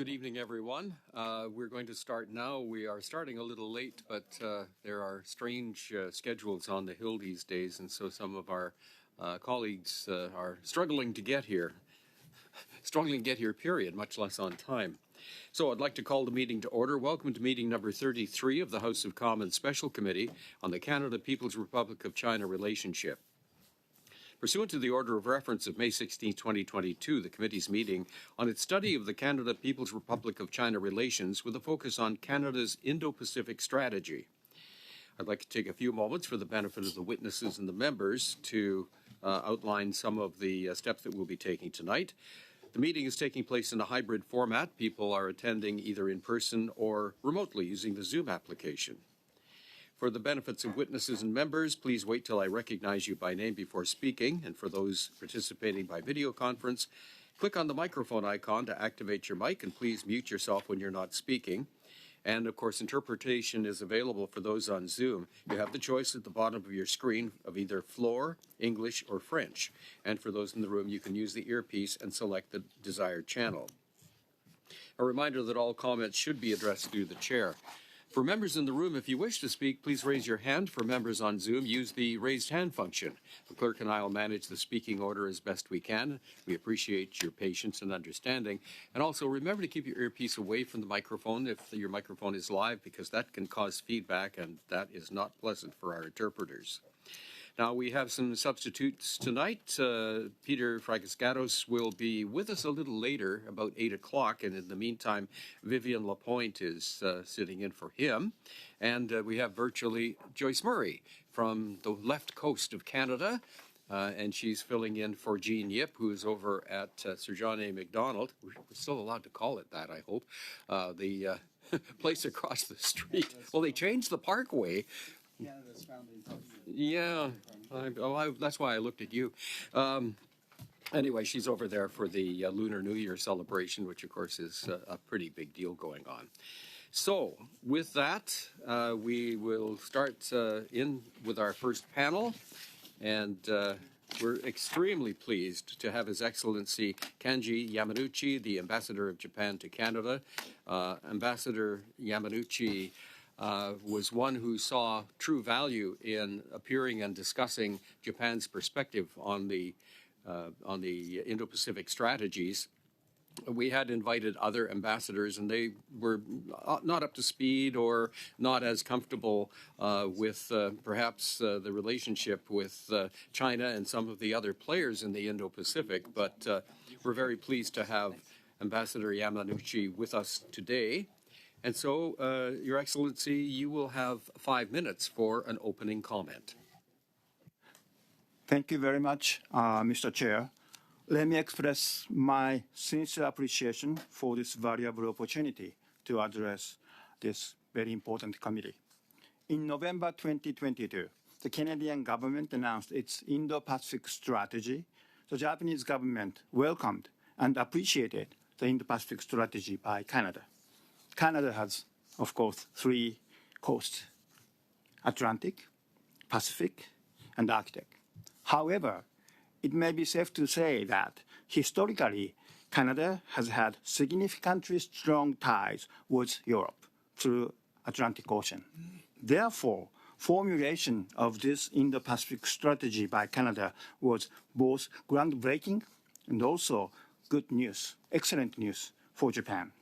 Good evening, everyone. We're going to start now. We are starting a little late, but there are strange schedules on the Hill these days, and so some of our colleagues are struggling to get here. Period, much less on time. So I'd like to call the meeting to order. Welcome to meeting number 33 of the House of Commons Special Committee on the Canada-People's Republic of China relationship. Pursuant to the Order of Reference of May 16, 2022, the committee's meeting on its study of the Canada-People's Republic of China relations with a focus on Canada's Indo-Pacific strategy. I'd like to take a few moments for the benefit of the witnesses and the members to outline some of the steps that we'll be taking tonight. The meeting is taking place in a hybrid format. People are attending either in person or remotely using the Zoom application. For the benefits of witnesses and members, please wait till I recognize you by name before speaking. And for those participating by video conference, click on the microphone icon to activate your mic, and please mute yourself when you're not speaking. And of course, interpretation is available for those on Zoom. You have the choice at the bottom of your screen of either floor, English, or French. And for those in the room, you can use the earpiece and select the desired channel. A reminder that all comments should be addressed through the chair. For members in the room, if you wish to speak, please raise your hand. For members on Zoom, use the raised hand function. The clerk and I will manage the speaking order as best we can. We appreciate your patience and understanding. And also remember to keep your earpiece away from the microphone if your microphone is live, because that can cause feedback, and that is not pleasant for our interpreters. Now, we have some substitutes tonight. Peter Fragaskatos will be with us a little later, about 8 o'clock, and in the meantime, Vivian Lapointe is sitting in for him. And we have virtually Joyce Murray from the left coast of Canada, and she's filling in for Jean Yip, who's over at Sir John A. Macdonald. We're still allowed to call it that, I hope. The place across the street. Well, they changed the parkway. Canada's founding partner. Yeah, that's why I looked at you. Anyway, she's over there for the Lunar New Year celebration, which of course is a pretty big deal going on. So with that, we will start in with our first panel, and we're extremely pleased to have His Excellency Kanji Yamanouchi, the Ambassador of Japan to Canada. Ambassador Yamanouchi was one who saw true value in appearing and discussing Japan's perspective on the Indo-Pacific strategies. We had invited other ambassadors, and they were not up to speed or not as comfortable with perhaps the relationship with China and some of the other players in the Indo-Pacific. But we're very pleased to have Ambassador Yamanouchi with us today. And so, Your Excellency, you will have 5 minutes for an opening comment. Thank you very much, Mr. Chair. Let me express my sincere appreciation for this valuable opportunity to address this very important committee. In November 2022, the Canadian government announced its Indo-Pacific strategy. The Japanese government welcomed and appreciated the Indo-Pacific strategy by Canada. Canada has, of course, 3 coasts: Atlantic, Pacific, and Arctic. However, it may be safe to say that historically, Canada has had significantly strong ties with Europe through Atlantic Ocean. Therefore, formulation of this Indo-Pacific strategy by Canada was both groundbreaking and also good news, excellent news for Japan.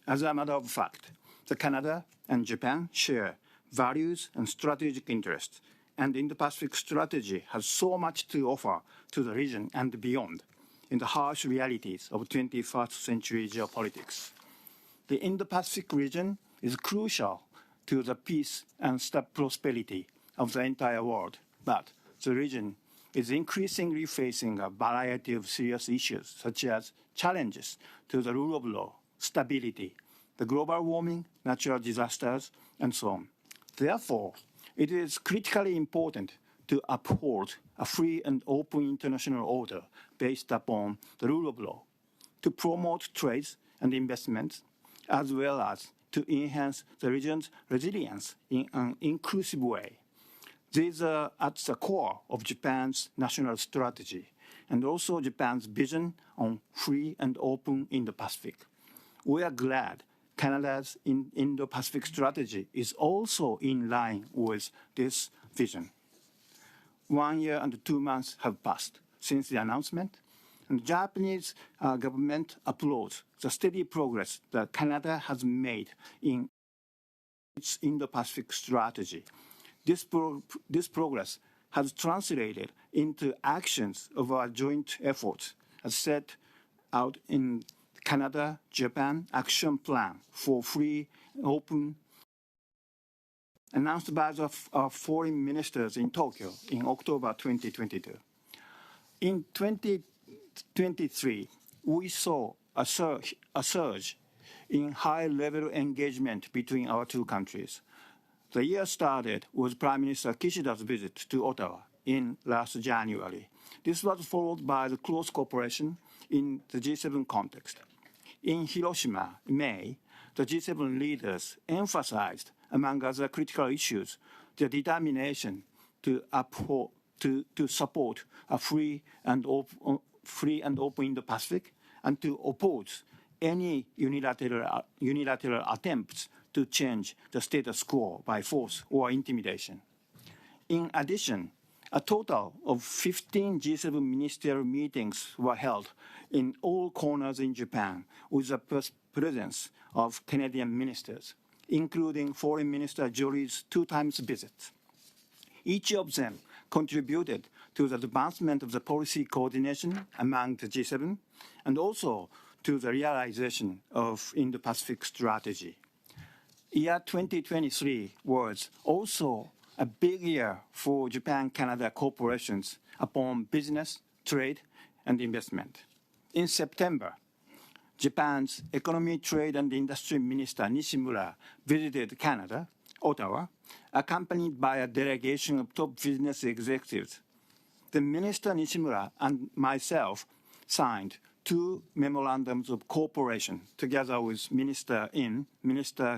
As a matter of fact, Canada and Japan share values and strategic interests, and the Indo-Pacific strategy has so much to offer to the region and beyond in the harsh realities of 21st century geopolitics. The Indo-Pacific region is crucial to the peace and prosperity of the entire world, but the region is increasingly facing a variety of serious issues, such as challenges to the rule of law, stability, the global warming, natural disasters, and so on. Therefore, it is critically important to uphold a free and open international order based upon the rule of law, to promote trade and investments, as well as to enhance the region's resilience in an inclusive way. These are at the core of Japan's national strategy and also Japan's vision on free and open Indo-Pacific. we are glad Canada's Indo-Pacific strategy is also in line with this vision. 1 year and 2 months have passed since the announcement, and the Japanese government applauds the steady progress that Canada has made in its Indo-Pacific strategy. This progress has translated into actions of our joint efforts as set out in Canada-Japan Action Plan for Free, Open, announced by our foreign ministers in Tokyo in October 2022. In 2023, we saw a surge in high-level engagement between our two countries. The year started with Prime Minister Kishida's visit to Ottawa in last January. This was followed by the close cooperation in the G7 context. In Hiroshima, in May, the G7 leaders emphasized, among other critical issues, their determination to support a free and open Indo-Pacific and to oppose any unilateral attempts to change the status quo by force or intimidation. In addition, a total of 15 G7 ministerial meetings were held in all corners in Japan with the presence of Canadian ministers, including Foreign Minister Joly's 2 times visit. Each of them contributed to the advancement of the policy coordination among the G7 and also to the realization of Indo-Pacific strategy. Year 2023 was also a big year for Japan-Canada corporations upon business, trade, and investment. In September, Japan's Economy, Trade, and Industry Minister Nishimura visited Canada, Ottawa, accompanied by a delegation of top business executives. The Minister Nishimura and myself signed 2 memorandums of cooperation together with Minister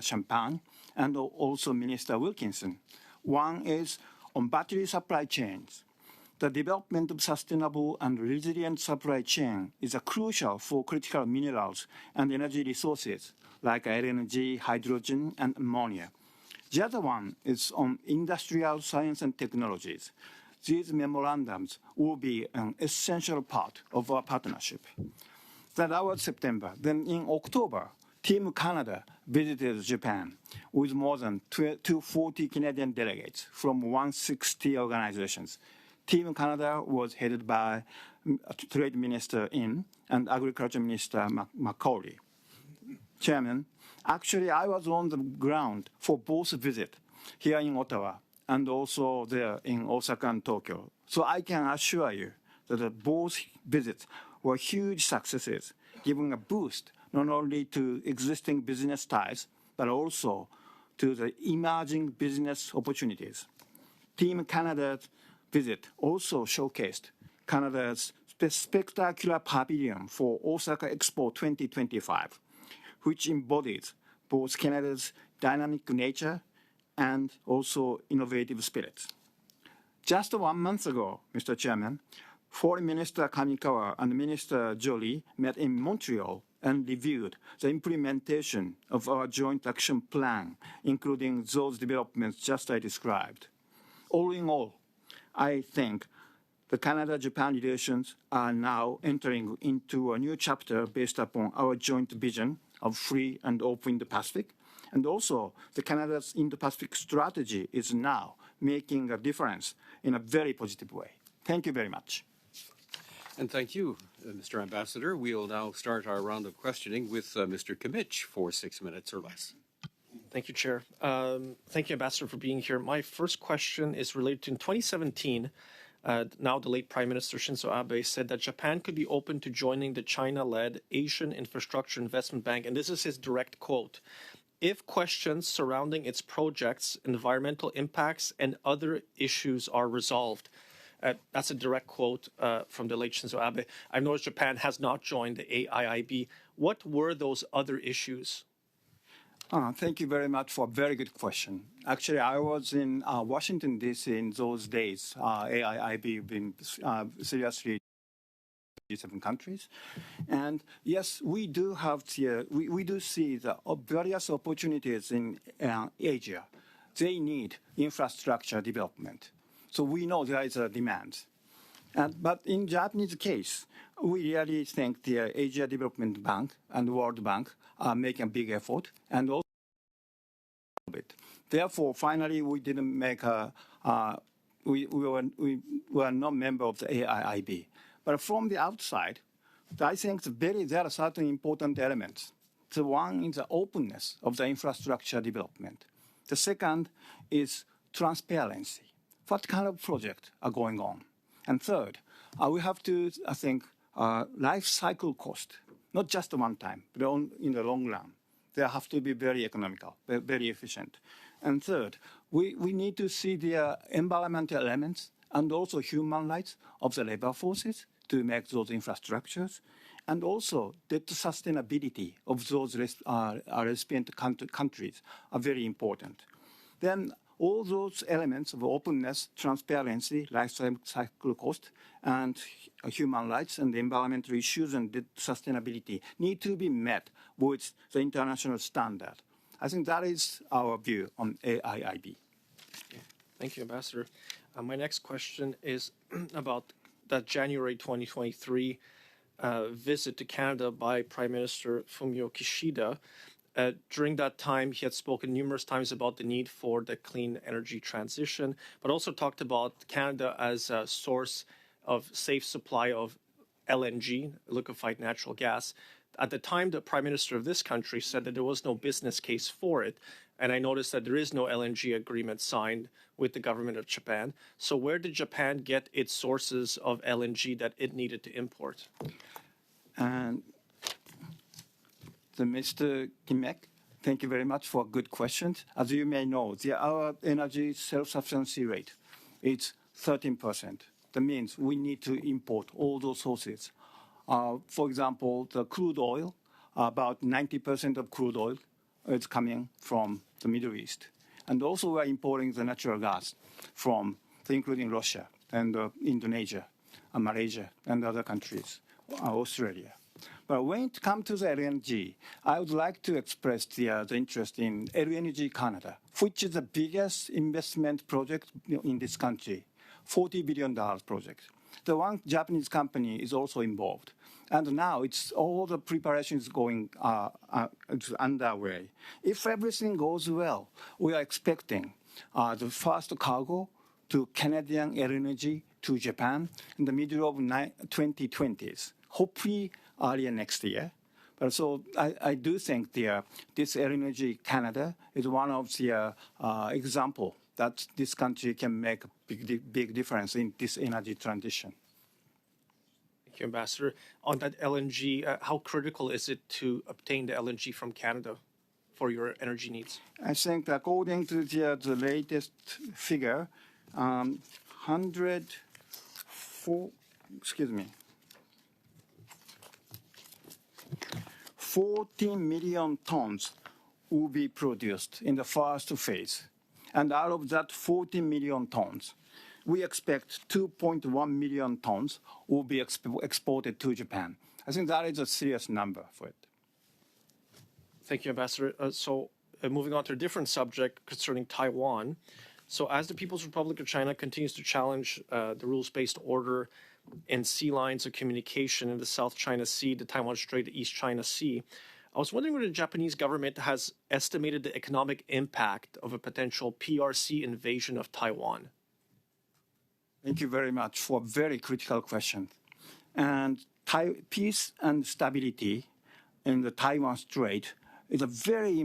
Champagne, and also Minister Wilkinson. One is on battery supply chains. The development of sustainable and resilient supply chain is crucial for critical minerals and energy resources like LNG, hydrogen, and ammonia. The other one is on industrial science and technologies. These memorandums will be an essential part of our partnership. That was September. Then in October, Team Canada visited Japan with more than 240 Canadian delegates from 160 organizations. Team Canada was headed by Trade Minister In and Agriculture Minister Macaulay. Chairman, actually I was on the ground for both visits here in Ottawa and also there in Osaka and Tokyo. So I can assure you that both visits were huge successes, giving a boost not only to existing business ties, but also to the emerging business opportunities. Team Canada's visit also showcased Canada's spectacular pavilion for Osaka Expo 2025, which embodies both Canada's dynamic nature and also innovative spirit. Just 1 month ago, Mr. Chairman, Foreign Minister Kamikawa and Minister Joly met in Montreal and reviewed the implementation of our joint action plan, including those developments just I described. All in all, I think the Canada-Japan relations are now entering into a new chapter based upon our joint vision of free and open Indo-Pacific, and also the Canada's Indo-Pacific strategy is now making a difference in a very positive way. Thank you very much. And thank you, Mr. Ambassador. We will now start our round of questioning with Mr. Kimmich for 6 minutes or less. Thank you, Chair. Thank you, Ambassador, for being here. My first question is related to in 2017, now the late Prime Minister Shinzo Abe said that Japan could be open to joining the China-led Asian Infrastructure Investment Bank, and this is his direct quote, if questions surrounding its projects, environmental impacts, and other issues are resolved. That's a direct quote from the late Shinzo Abe. I've noticed Japan has not joined the AIIB. What were those other issues? Thank you very much for a very good question. Actually, I was in Washington, D.C. in those days. AIIB been seriously G7 countries. And yes, we do have we do see the various opportunities in Asia. They need infrastructure development. So we know there is a demand. But in Japanese case, we really think the Asia Development Bank and World Bank are making a big effort, and also therefore, finally, we didn't make we were not member of the AIIB. But from the outside, I think there are certain important elements. The one is the openness of the infrastructure development. The second is transparency. What kind of projects are going on? And third, we have to, I think, life cycle cost, not just one time, but in the long run. They have to be very economical, very efficient. And third, we need to see the environmental elements and also human rights of the labor forces to make those infrastructures, and also the sustainability of those recipient countries are very important. Then all those elements of openness, transparency, life cycle cost, and human rights and environmental issues and sustainability need to be met with the international standard. I think that is our view on AIIB. Thank you, Ambassador. My next question is about that January 2023 visit to Canada by Prime Minister Fumio Kishida. During that time, he had spoken numerous times about the need for the clean energy transition, but also talked about Canada as a source of safe supply of LNG, liquefied natural gas. At the time, the Prime Minister of this country said that there was no business case for it, and I noticed that there is no LNG agreement signed with the government of Japan. So where did Japan get its sources of LNG that it needed to import? And Mr. Kimek, thank you very much for good questions. As you may know, our energy self-sufficiency rate is 13%. That means we need to import all those sources. For example, the crude oil, about 90% of crude oil is coming from the Middle East. And also we're importing the natural gas from, including Russia and Indonesia, and Malaysia, and other countries, Australia. But when it comes to the LNG, I would like to express the interest in LNG Canada, which is the biggest investment project in this country, $40 billion project. The one Japanese company is also involved. And now all the preparations going underway. If everything goes well, we are expecting the first cargo to Canadian LNG to Japan in the middle of 2020s, hopefully earlier next year. But so I do think this LNG Canada is one of the example that this country can make a big difference in this energy transition. Thank you, Ambassador. On that LNG, how critical is it to obtain the LNG from Canada for your energy needs? I think according to the latest figure, 14 million tons will be produced in the first phase. And out of that 14 million tons, we expect 2.1 million tons will be exported to Japan. I think that is a serious number for it. Thank you, Ambassador. Moving on to a different subject concerning Taiwan. So as the People's Republic of China continues to challenge the rules-based order and sea lines of communication in the South China Sea, the Taiwan Strait, the East China Sea, I was wondering whether the Japanese government has estimated the economic impact of a potential PRC invasion of Taiwan. Thank you very much for a very critical question. And peace and stability in the Taiwan Strait is a very